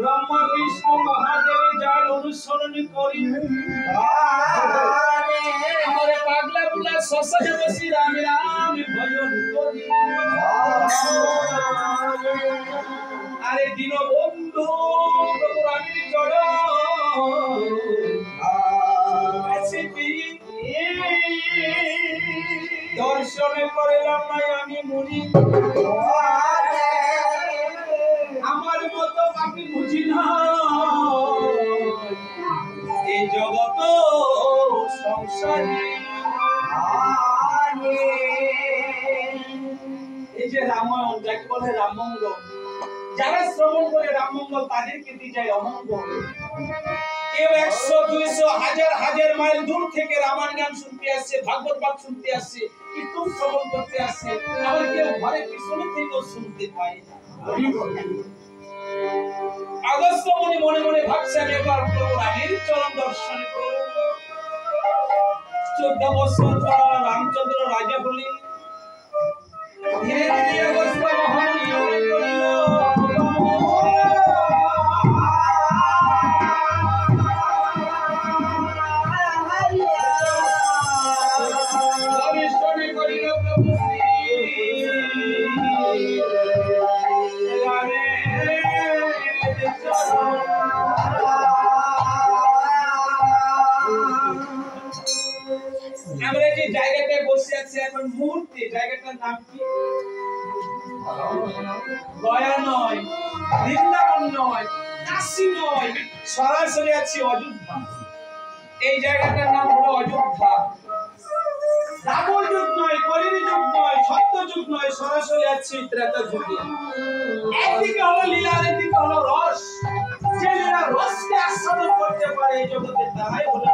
ব্রহ্মা বিষ্ণু মহাদেবের যার অনুসরণ করি আমারে পাগলা বুলা শ্মশানে বসি রাম রাম ভজন করি আরে দিন বন্ধু প্রভু রামের চরণ দর্শনে করলাম নাই আমি মুনি আমার মতো বাকি বুঝি না এই জগৎ সংসারে এই যে রামায়ণ যাকে বলে রামমঙ্গল যারা শ্রবণ করে রামমঙ্গল তাদেরকে দিয়ে যায় অমঙ্গল কেউ 100 200 হাজার হাজার মাইল দূর থেকে রামায়ণ গান শুনতে আসছে ভাগবত পাঠ শুনতে আসছে কীর্তন শ্রবণ করতে আসছে আবার কেউ ঘরে পিছনে থেকেও শুনতে পায় না আগস্ট মনে মনে মনে ভাবছে আমি একবার প্রভু রামের চরণ দর্শন করব 14 বছর পর রামচন্দ্র রাজা হলেন ধীরে ধীরে অগস্ত্য মহামুনি করিল আমরা যে জায়গাটায় বসে আছি এখন মুহূর্তে জায়গাটার নাম কি গয়া নয় বৃন্দাবন নয় কাশী নয় সরাসরি আছি অযোধ্যা এই জায়গাটার নাম হলো অযোধ্যা দ্বাপর যুগ নয় কলির যুগ নয় সত্য যুগ নয় সরাসরি আছি ত্রেতা যুগে একদিকে হলো লীলা একদিকে হলো রস যে লীলা রসকে আস্বাদন করতে পারে এই জগতে তারাই হলো